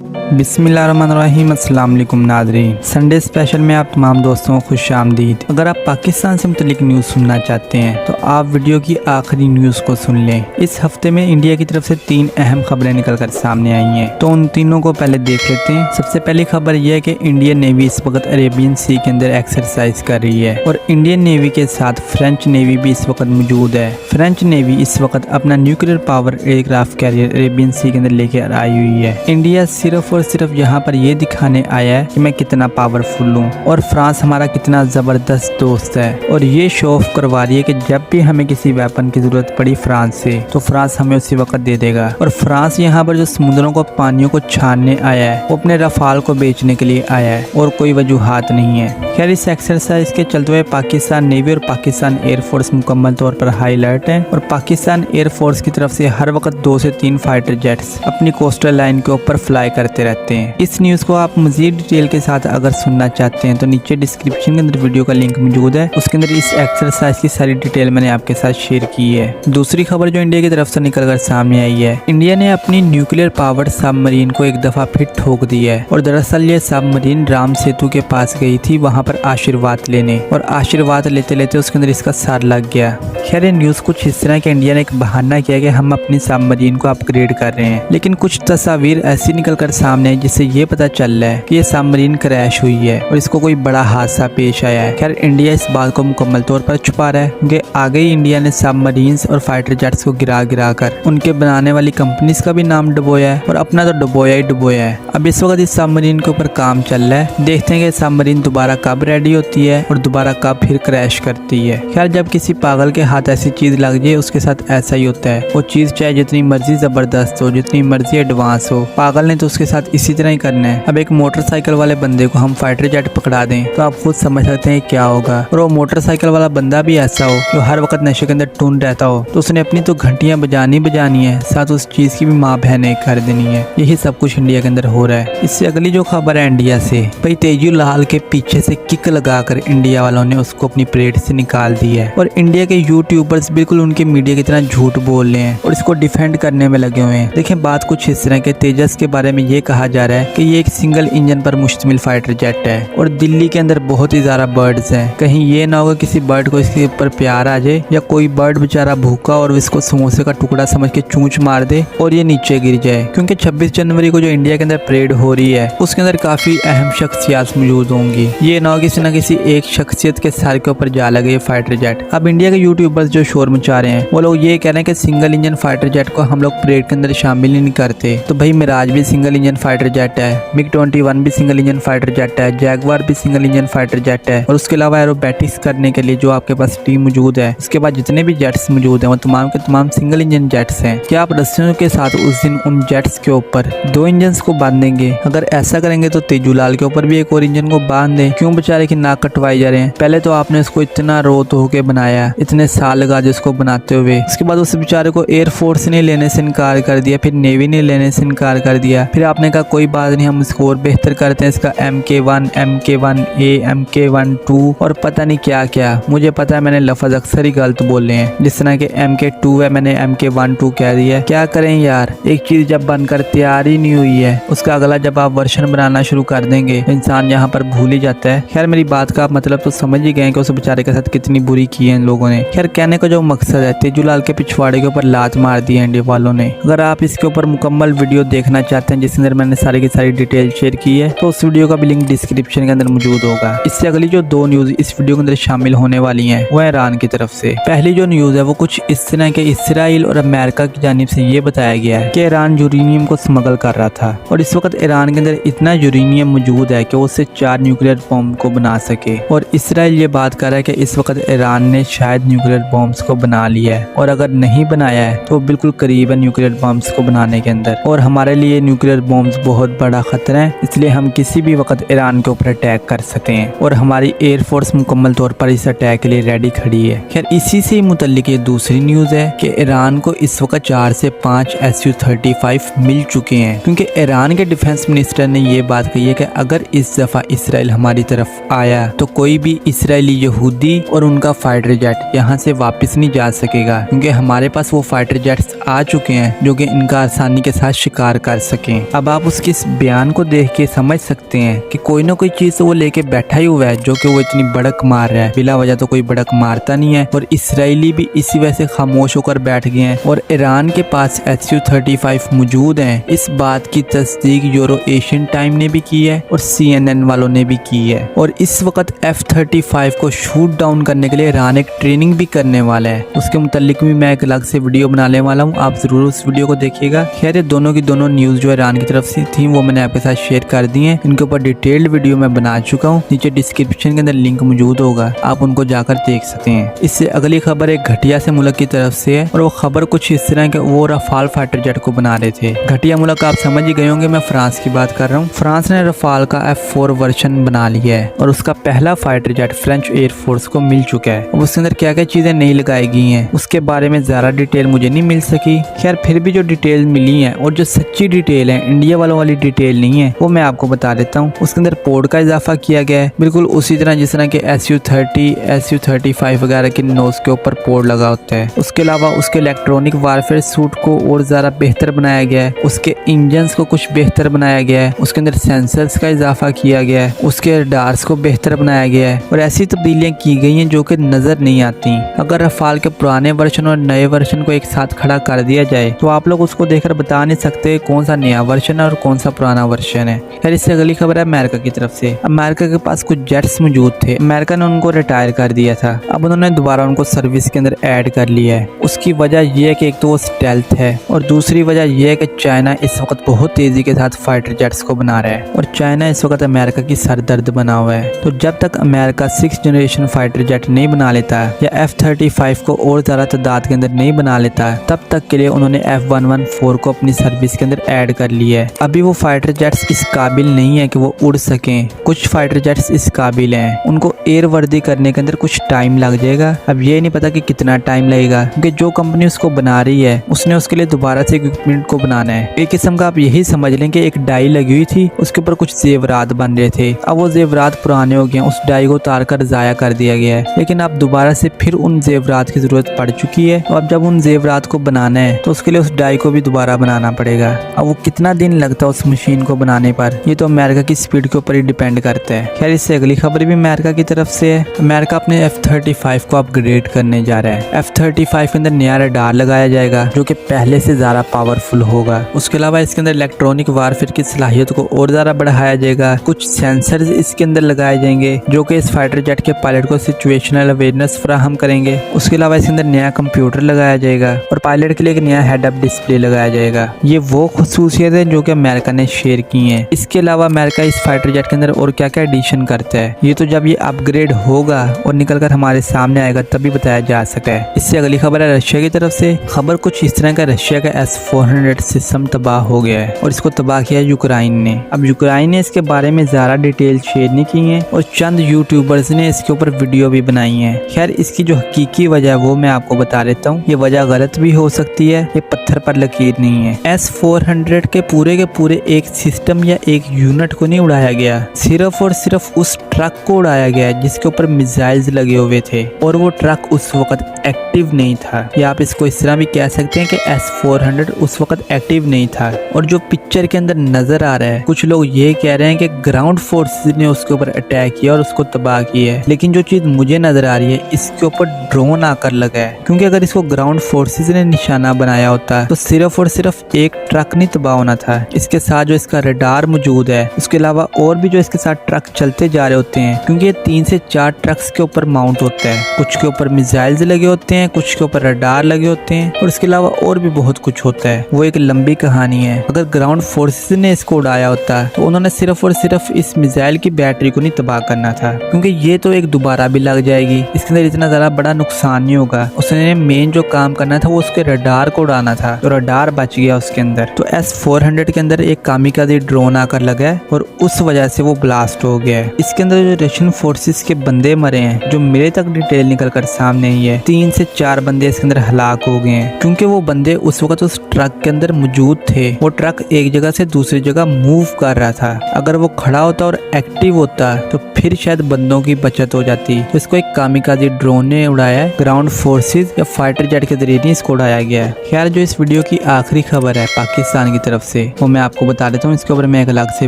बिस्मिल्लाहिर्रहमानिर्रहीम, अस्सलाम वालेकुम नाज़रीन। संडे स्पेशल में आप तमाम दोस्तों को खुशामदीद। अगर आप पाकिस्तान से मुतल्लिक न्यूज़ सुनना चाहते हैं तो आप वीडियो की आखिरी न्यूज़ को सुन लें। इस हफ्ते में इंडिया की तरफ से 3 अहम खबरें निकल कर सामने आई हैं, तो उन तीनों को पहले देख लेते हैं। सबसे पहली खबर यह है कि इंडियन नेवी इस वक्त अरेबियन सी के अंदर एक्सरसाइज कर रही है और इंडियन नेवी के साथ फ्रेंच नेवी भी इस वक्त मौजूद है। फ्रेंच नेवी इस वक्त अपना nuclear power aircraft carrier Arabian Sea के अंदर लेकर आई हुई है। इंडिया सिर्फ और सिर्फ यहाँ पर ये दिखाने आया है कि मैं कितना पावरफुल हूँ और फ्रांस हमारा कितना जबरदस्त दोस्त है, और ये शो ऑफ करवा रही है कि जब भी हमें किसी वेपन की जरूरत पड़ी फ्रांस से तो फ्रांस हमें उसी वक्त दे देगा। और फ्रांस यहाँ पर जो समुद्रों को पानियों को छानने आया है वो अपने रफाल को बेचने के लिए आया है और कोई वजूहात नहीं है। खैर, इस एक्सरसाइज के चलते हुए पाकिस्तान नेवी और पाकिस्तान एयरफोर्स मुकम्मल तौर पर हाई अलर्ट है और पाकिस्तान एयरफोर्स की तरफ से हर वक्त 2 से 3 फाइटर जेट्स अपनी कोस्टल लाइन के ऊपर फ्लाई करते रहते हैं। इस न्यूज़ को आप मजीद डिटेल के साथ अगर सुनना चाहते हैं तो नीचे डिस्क्रिप्शन के अंदर वीडियो का लिंक मौजूद है, उसके अंदर इस एक्सरसाइज की सारी डिटेल मैंने आपके साथ शेयर की है। दूसरी खबर जो इंडिया की तरफ से निकल कर सामने आई है, इंडिया ने अपनी न्यूक्लियर पावर्ड सबमरीन को एक दफा फिर ठोक दिया है और दरअसल ये सबमरीन राम सेतु के पास गई थी वहाँ पर आशीर्वाद लेने, और आशीर्वाद लेते लेते उसके अंदर इसका सार लग गया। खैर, ये न्यूज़ कुछ इस तरह कि इंडिया ने एक बहाना किया कि हम अपनी सबमरीन को अपग्रेड कर रहे हैं, लेकिन कुछ तस्वीर ऐसी निकल कर सामने है जिससे ये पता चल रहा है कि ये सबमरीन क्रैश हुई है और इसको कोई बड़ा हादसा पेश आया है। खैर, इंडिया इस बात को मुकम्मल तौर पर छुपा रहा है क्योंकि आगे ही इंडिया ने सबमरीन्स और फाइटर जेट्स को गिरा कर उनके बनाने वाली कंपनीज का भी नाम डुबोया है और अपना तो डुबोया ही डुबोया है। अब इस वक्त इस सबमरीन के ऊपर काम चल रहा है, देखते हैं कि सबमरीन दोबारा कब रेडी होती है और दोबारा कब फिर क्रैश करती है। खैर, जब किसी पागल के हाथ ऐसी चीज लग जाए उसके साथ ऐसा ही होता है। वो चीज चाहे जितनी मर्जी जबरदस्त हो, जितनी मर्जी एडवांस हो, पागल ने तो उसके साथ इसी तरह ही करना है। अब एक मोटरसाइकिल वाले बंदे को हम फाइटर जेट पकड़ा दें तो आप खुद समझ सकते हैं क्या होगा। और वो मोटरसाइकिल वाला बंदा भी ऐसा हो जो हर वक्त नशे के अंदर टून रहता हो तो उसने अपनी तो घंटियां बजानी है, साथ उस चीज की भी माँ बहनें कर देनी है। यही सब कुछ इंडिया के अंदर हो रहा है। इससे अगली जो खबर है इंडिया से, भाई तेजूलाल के पीछे से किक लगाकर इंडिया वालों ने उसको अपनी परेड से निकाल दिया है और इंडिया के यूट्यूबर्स बिल्कुल उनके मीडिया की तरह झूठ बोल रहे हैं और इसको डिफेंड करने में लगे हुए हैं। देखें, बात कुछ इस तरह के तेजस के बारे में ये कहा जा रहा है कि ये एक सिंगल इंजन पर मुश्तमिल फाइटर जेट है और दिल्ली के अंदर बहुत ही ज्यादा बर्ड्स हैं। कहीं ये ना होगा किसी बर्ड को इसके ऊपर प्यार आ जाए या कोई बर्ड बेचारा भूखा और इसको समोसे का टुकड़ा समझ के चूंच मार दे और ये नीचे गिर जाए। क्योंकि 26 जनवरी को जो इंडिया के अंदर परेड हो रही है उसके अंदर काफी अहम शख्सियत मौजूद होंगी। ये ना हो किसी न किसी एक शख्सियत के सर के ऊपर जा लगे फाइटर जेट। अब इंडिया के यूट्यूबर्स जो शोर मचा रहे हैं वो लोग ये कह रहे हैं कि सिंगल इंजन फाइटर जेट को हम लोग परेड के अंदर शामिल ही नहीं करते। तो भाई, मिराज भी सिंगल इंजन फाइटर जेट है, MiG-21 भी सिंगल इंजन फाइटर जेट है, जैगवार भी सिंगल इंजन फाइटर जेट है और उसके अलावा एरोबैटिक्स करने के लिए जो आपके पास टीम मौजूद है उसके बाद जितने भी जेट्स मौजूद हैं वो तमाम के तमाम सिंगल इंजन जेट्स हैं। क्या आप रस्सियों के साथ उस दिन उन जेट्स के ऊपर 2 इंजन को बांध देंगे? अगर ऐसा करेंगे तो तेजूलाल के ऊपर भी एक और इंजन को बांध दें। क्यों बेचारे की नाक कटवाई जा रहे हैं? पहले तो आपने उसको इतना रोत होके बनाया, इतने साल लगा जिसको बनाते हुए, उसके बाद उस बेचारे को एयरफोर्स ने लेने से इनकार कर दिया, फिर नेवी ने लेने से इनकार कर दिया, फिर आपने कहा कोई बात नहीं हम इसको और बेहतर करते हैं, इसका MK1, MK1A, MK12 और पता नहीं क्या क्या। मुझे पता है मैंने लफ्ज अक्सर ही गलत बोले हैं, जिस तरह के MK2 है मैंने MK12 कह दिया। क्या करें यार, एक चीज जब बनकर तैयार ही नहीं हुई है उसका अगला जब आप वर्षन बनाना शुरू कर देंगे तो इंसान यहाँ पर भूल ही जाता है। खैर, मेरी बात का आप मतलब तो समझ ही गए कि उस बेचारे के साथ कितनी बुरी की है इन लोगों ने। खैर, कहने का जो मकसद है, तेजूलाल के पिछवाड़े के ऊपर लात मार दी है इंडिया वालों ने। अगर आप इसके ऊपर मुकम्मल वीडियो देखना चाहते हैं जिसके अंदर मैंने सारी की सारी डिटेल शेयर की है तो उस वीडियो का भी लिंक डिस्क्रिप्शन के अंदर मौजूद होगा। इससे अगली जो 2 न्यूज इस वीडियो के अंदर शामिल होने वाली हैं वो है ईरान की तरफ से। पहली जो न्यूज है वो कुछ इस तरह के इसराइल और अमेरिका की जानिब से ये बताया गया है कि ईरान यूरेनियम को स्मगल कर रहा था और इस वक्त ईरान के अंदर इतना यूरेनियम मौजूद है कि वो उससे 4 न्यूक्लियर बॉम्ब को बना सके। और इसराइल ये बात कर रहा है कि इस वक्त ईरान ने शायद न्यूक्लियर बॉम्ब्स को बना लिया है और अगर नहीं बनाया है तो बिल्कुल करीब है न्यूक्लियर बॉम्ब्स को बनाने के अंदर। और हमारे लिए न्यूक्लियर बॉम्ब्स बहुत बड़ा खतरा है, इसलिए हम किसी भी वक्त ईरान के ऊपर अटैक कर सकते हैं और हमारी एयरफोर्स मुकम्मल तौर पर इस अटैक के लिए रेडी खड़ी है। खैर, इसी से मुतल्लिक ये दूसरी न्यूज है कि ईरान को इस वक्त 4 से 5 Su-35 मिल चुके हैं, क्योंकि ईरान के डिफेंस मिनिस्टर ने ये बात कही है कि अगर इस दफा इसराइल हमारी तरफ आया तो कोई भी इसराइली यहूदी और उनका फाइटर जेट यहाँ से वापस नहीं जा सकेगा, क्योंकि हमारे पास वो फाइटर जेट्स आ चुके हैं जो कि इनका आसानी के साथ शिकार कर सकें। अब आप आप उसके इस बयान को देख के समझ सकते हैं कि कोई ना कोई चीज तो वो लेके बैठा ही हुआ है जो कि वो इतनी भड़क मार रहा है। बिला वजह तो कोई भड़क मारता नहीं है और इसराइली भी इसी वजह से खामोश होकर बैठ गए हैं और ईरान के पास Su-35 मौजूद हैं। इस बात की तस्दीक यूरो एशियन टाइम ने भी की है और CNN वालों ने भी की है। और इस वक्त F-35 को शूट डाउन करने के लिए ईरान एक ट्रेनिंग भी करने वाला है। उसके मुतालिक भी मैं एक अलग से वीडियो बनाने वाला हूँ, आप जरूर उस वीडियो को देखिएगा। खैर ये दोनों की दोनों न्यूज जो ईरान की तरफ से थी वो मैंने आपके साथ शेयर कर दी है। इनके ऊपर डिटेल्ड वीडियो मैं बना चुका हूँ, नीचे डिस्क्रिप्शन के अंदर लिंक मौजूद होगा, आप उनको जाकर देख सकते हैं। इससे अगली खबर एक घटिया से मुल्क की तरफ से है और वो खबर कुछ इस तरह के वो रफाल फाइटर जेट को बना रहे थे। घटिया मुल्क आप समझ ही गए होंगे, मैं फ्रांस की बात कर रहा हूँ। फ्रांस ने रफाल का F4 वर्जन बना लिया है और उसका पहला फाइटर जेट फ्रेंच एयरफोर्स को मिल चुका है। अब उसके अंदर क्या क्या चीजें नहीं लगाई गई हैं उसके बारे में ज्यादा डिटेल मुझे नहीं मिल सकी। खैर फिर भी जो डिटेल मिली है और जो सच्ची डिटेल है, इंडिया वालों वाली डिटेल नहीं है, वो मैं आपको बता देता हूँ। उसके अंदर पोर्ट का इजाफा किया गया है, बिल्कुल उसी तरह जिस तरह के Su-30 Su-35 वगैरह के नोज के ऊपर पोर्ट लगा होता है। उसके अलावा उसके इलेक्ट्रॉनिक वारफेयर सूट को और ज्यादा बेहतर बनाया गया है, उसके इंजन को कुछ बेहतर बनाया गया है, उसके अंदर सेंसर्स का इजाफा किया गया है, उसके रडार्स को बेहतर बनाया गया है और ऐसी तब्दीलियां की गई हैं जो कि नजर नहीं आती। अगर रफाल के पुराने वर्जन और नए वर्जन को एक साथ खड़ा कर दिया जाए तो आप लोग उसको देखकर बता नहीं सकते कौन सा नया वर्जन है और कौन सा पुराना वर्जन है। खैर इससे अगली खबर है अमेरिका की तरफ से। अमेरिका के पास कुछ जेट्स मौजूद थे, अमेरिका ने उनको रिटायर कर दिया था, अब उन्होंने दोबारा उनको सर्विस के अंदर ऐड कर लिया है। उसकी वजह यह है कि एक तो वो स्टेल्थ है और दूसरी वजह यह है कि चाइना इस वक्त बहुत तेजी के साथ फाइटर जेट्स को बना रहा है और चाइना इस वक्त अमेरिका की सरदर्द बना हुआ है। तो जब तक America 6th generation fighter jet नहीं बना लेता या F-35 को और ज्यादा तादाद के अंदर नहीं बना लेता तब तक के लिए उन्होंने F-114 को अपनी सर्विस के अंदर ऐड कर लिया है। अभी वो फाइटर जेट्स इस काबिल नहीं है कि वो उड़ सकें, कुछ फाइटर जेट्स इस काबिल हैं, उनको एयर वर्दी करने के अंदर कुछ टाइम लग जाएगा। अब ये नहीं पता कि कितना टाइम लगेगा क्योंकि जो कंपनी उसको बना रही है उसने उसके लिए दोबारा से इक्विपमेंट को बनाना है। एक किस्म का आप यही समझ लें कि एक डाई लगी हुई थी, उसके ऊपर कुछ जेवरात बन रहे थे, अब वो जेवरात पुराने हो गए, उस डाई को उतार कर जाया कर दिया गया है, लेकिन अब दोबारा से फिर उन जेवरात की जरूरत पड़ चुकी है। अब जब उन जेवरात को बनाना है तो उसके लिए उस डाई को भी दोबारा बनाना पड़ेगा। अब वो कितना दिन लगता है उस मशीन को बनाने पर, ये तो अमेरिका की स्पीड के ऊपर ही डिपेंड करता है। खैर इससे अगली खबर भी अमेरिका की तरफ से है। अमेरिका अपने F-35 को अपग्रेड करने जा रहा है। F-35 के अंदर नया रडार लगाया जाएगा जो कि पहले से ज्यादा पावरफुल होगा। उसके अलावा इसके अंदर इलेक्ट्रॉनिक वारफेयर की सलाहियत को और ज्यादा बढ़ाया जाएगा। कुछ सेंसर्स इसके अंदर लगाए जाएंगे जो कि इस फाइटर जेट के पायलट को सिचुएशनल अवेयरनेस फराहम करेंगे। उसके अलावा इसके अंदर नया कंप्यूटर लगाया जाएगा और पायलट के लिए एक नया हेड अप डिस्प्ले लगाया जाएगा। ये वो खुसूसियत है जो कि अमेरिका ने शेयर की है। इसके अलावा अमेरिका इस फाइटर जेट के अंदर और क्या क्या एडिशन करता है ये तो जब ये अपग्रेड होगा और निकल कर हमारे सामने आएगा तभी बताया जा सका है। इससे अगली खबर है रशिया की तरफ से। खबर कुछ इस तरह का, रशिया का S-400 सिस्टम तबाह हो गया है और इसको तबाह किया यूक्रेन ने। अब यूक्रेन ने इसके बारे में ज्यादा डिटेल शेयर नहीं की है और चंद यूट्यूबर्स ने इसके ऊपर वीडियो भी बनाई है। खैर इसकी जो हकीकी वजह है वो मैं आपको बता देता हूँ। ये वजह गलत भी हो सकती है, ये पत्थर पर लकीर नहीं है। S-400 के पूरे एक सिस्टम या एक यूनिट को नहीं उड़ाया गया, सिर्फ और सिर्फ उस ट्रक को उड़ाया गया जिसके ऊपर मिसाइल्स लगे हुए थे और वो ट्रक उस वक्त एक्टिव नहीं था। या आप इसको इस तरह भी कह सकते हैं कि S-400 उस वक्त एक्टिव नहीं था। और जो पिक्चर के अंदर नजर आ रहा है, कुछ लोग ये कह रहे हैं कि ग्राउंड फोर्सेस ने उसके ऊपर अटैक किया और उसको तबाह किया है, लेकिन जो चीज मुझे नजर आ रही है इसके ऊपर ड्रोन आकर लगा है। क्योंकि अगर इसको ग्राउंड फोर्सेस ने निशाना बनाया होता तो सिर्फ और सिर्फ एक ट्रक नहीं तबाह होना था, इसके साथ जो इसका रडार मौजूद है, उसके अलावा और भी जो इसके साथ ट्रक चलते जा रहे होते हैं, क्योंकि ये 3 से 4 ट्रक्स के ऊपर माउंट होता है। कुछ के ऊपर मिसाइल्स लगे होते हैं, कुछ के ऊपर रडार लगे होते हैं और इसके अलावा और भी बहुत कुछ होता है। वो एक लंबी कहानी है। अगर ग्राउंड फोर्सेस ने इसको उड़ाया होता तो उन्होंने सिर्फ और सिर्फ इस मिसाइल की बैटरी को नहीं तबाह करना था, क्योंकि ये तो एक दोबारा भी लग जाएगी, इसके अंदर इतना ज्यादा बड़ा नुकसान नहीं होगा। उसने मेन जो काम करना था वो उसके रडार को उड़ाना था, तो रडार बच गया उसके अंदर। तो S-400 के अंदर एक कामिकाज़ी ड्रोन आकर लगा है और उस वजह से वो ब्लास्ट हो गया है। इसके अंदर जो रशियन फोर्सेस के बंदे मरे हैं, जो मेरे तक डिटेल निकल कर सामने आई है, 3 से 4 बंदे इसके अंदर हलाक हो गए हैं, क्योंकि वो बंदे उस वक्त उस ट्रक के अंदर मौजूद थे। वो ट्रक एक जगह से दूसरी जगह मूव कर रहा था। अगर वो खड़ा होता और एक्टिव होता तो फिर शायद बंदों की बचत हो जाती। तो इसको एक कामिकाज़ी ड्रोन ने उड़ाया है, ग्राउंड फोर्सेज या फाइटर जेट के जरिए नहीं इसको उड़ाया गया है। खैर जो इस वीडियो की आखिरी खबर है पाकिस्तान की तरफ से, वो मैं आपको बता देता हूँ। इसके ऊपर मैं एक अलग से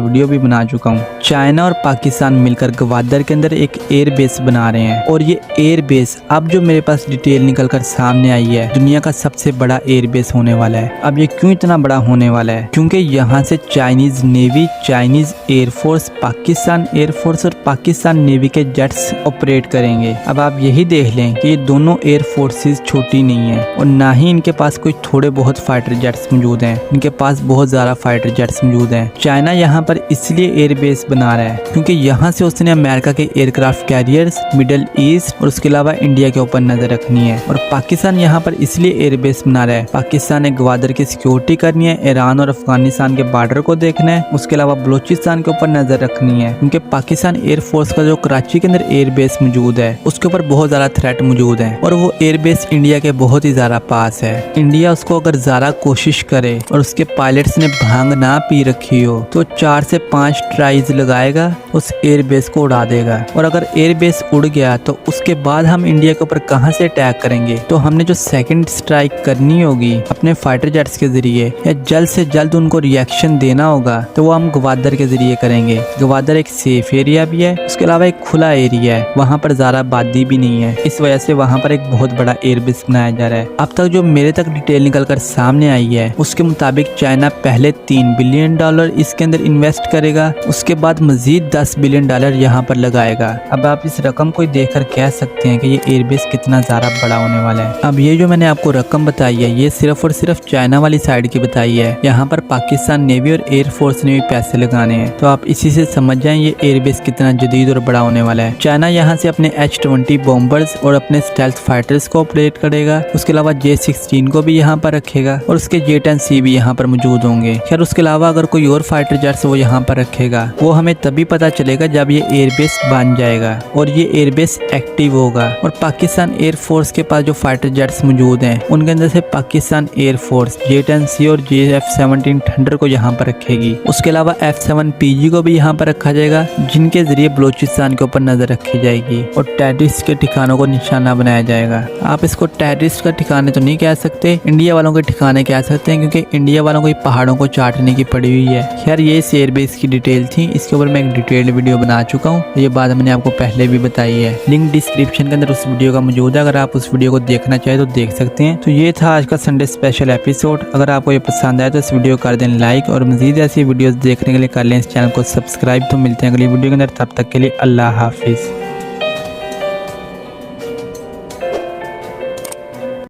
वीडियो भी बना चुका हूँ। चाइना और पाकिस्तान मिलकर ग्वादर के अंदर एक एयर बेस बना रहे हैं, और ये एयर बेस अब जो मेरे पास डिटेल निकल कर सामने आई है, दुनिया का सबसे बड़ा एयर बेस होने वाला है। अब ये क्यों इतना बड़ा होने वाला है? क्योंकि यहाँ से Chinese navy, Chinese air force, Pakistan air force और पाकिस्तान नेवी के जेट्स ऑपरेट करेंगे। अब आप यही देख लें कि ये दोनों एयर फोर्सेस छोटी नहीं है, और ना ही इनके पास कोई थोड़े बहुत फाइटर जेट्स मौजूद हैं। इनके पास बहुत ज्यादा फाइटर जेट्स मौजूद हैं। चाइना यहाँ पर इसलिए एयर बेस बना रहा है क्योंकि यहाँ से उसने अमेरिका के एयरक्राफ्ट कैरियर्स, मिडल ईस्ट और उसके अलावा इंडिया के ऊपर नजर रखनी है। और पाकिस्तान यहाँ पर इसलिए एयर बेस बना रहा है, पाकिस्तान ने ग्वादर की सिक्योरिटी करनी है, ईरान और अफगानिस्तान के बॉर्डर को देखना है, उसके अलावा बलूचिस्तान के ऊपर नजर रखनी है। क्योंकि पाकिस्तान एयरफोर्स का जो कराची के अंदर एयर बेस मौजूद है, उसके ऊपर बहुत ज्यादा थ्रेट मौजूद है, और वो एयर बेस इंडिया के बहुत ही ज्यादा पास है। इंडिया उसको अगर ज्यादा कोशिश करे और उसके पायलट्स ने भांग ना पी रखी हो, तो 4 से 5 ट्राइज लगाएगा, उस एयर बेस को उड़ा देगा। और अगर एयर बेस उड़ गया तो उसके बाद हम इंडिया के ऊपर कहां से अटैक करेंगे? तो हमने जो सेकंड स्ट्राइक करनी होगी अपने फाइटर जेट्स के जरिए, या जल्द से जल्द उनको रिएक्शन देना होगा, तो वो हम ग्वादर के जरिए करेंगे। ग्वादर एक सेफ एरिया भी है, उसके अलावा एक खुला एरिया है, वहाँ पर ज्यादा आबादी भी नहीं है। इस वजह से वहाँ पर एक बहुत बड़ा एयर बेस बनाया जा रहा है। अब तक जो मेरे तक डिटेल निकल कर सामने आई है, उसके मुताबिक चाइना पहले $3 बिलियन इसके अंदर इन्वेस्ट करेगा, उसके बाद मजीद $10 बिलियन यहाँ पर लगाएगा। अब आप इस रकम को देखकर कह सकते हैं कि ये एयरबेस कितना ज्यादा बड़ा होने वाला है। अब ये जो मैंने आपको रकम बताई है, ये सिर्फ और सिर्फ चाइना वाली साइड की बताई है। यहाँ पर पाकिस्तान नेवी और एयरफोर्स ने भी पैसे लगाने हैं। तो आप इसी से समझ जाएं ये एयरबेस कितना जदीद और बड़ा होने वाला है। चाइना यहाँ से अपने H-20 बॉम्बर्स और अपने स्टेल्थ फाइटर्स को ऑपरेट करेगा, उसके अलावा J-16 को भी यहाँ पर रखेगा, और उसके J-10C भी यहाँ पर मौजूद होंगे। खैर उसके अलावा अगर कोई और फाइटर जेट्स वो यहाँ पर रखेगा, वो हमें तभी पता चलेगा जब ये एयरबेस बन जाएगा और ये एयरबेस एक्टिव होगा। और पाकिस्तान एयरफोर्स के पास जो फाइटर जेट्स मौजूद हैं, उनके अंदर से पाकिस्तान एयरफोर्स J-10C और F-17 थंडर को यहाँ पर रखेगी। उसके अलावा F-7PG को भी यहाँ पर रखा जाएगा, जिनके जरिए बलूचिस्तान के ऊपर नजर रखी जाएगी और टेररिस्ट के ठिकानों को निशाना बनाया जाएगा। आप इसको टेररिस्ट का ठिकाने तो नहीं कह सकते, इंडिया वालों के ठिकाने कह सकते हैं, क्योंकि इंडिया वालों को पहाड़ों को चाटने की पड़ी हुई है। खैर ये इस एयरबेस की डिटेल थी, इसके ऊपर मैं एक डिटेल्ड वीडियो बना चुका हूँ। ये बात मैंने आपको पहले भी बताई है, लिंक डिस्क्रिप्शन के अंदर उस वीडियो का मौजूद है। अगर आप उस वीडियो को देखना चाहे तो देख सकते हैं। तो ये था आज का संडे स्पेशल एपिसोड। अगर आपको ये पसंद आया तो इस वीडियो को कर दें लाइक, और मजीद ऐसी वीडियोस देखने के लिए कर लें इस चैनल को सब्सक्राइब। तो मिलते हैं अगली वीडियो के अंदर, तब तक के लिए अल्लाह हाफिज।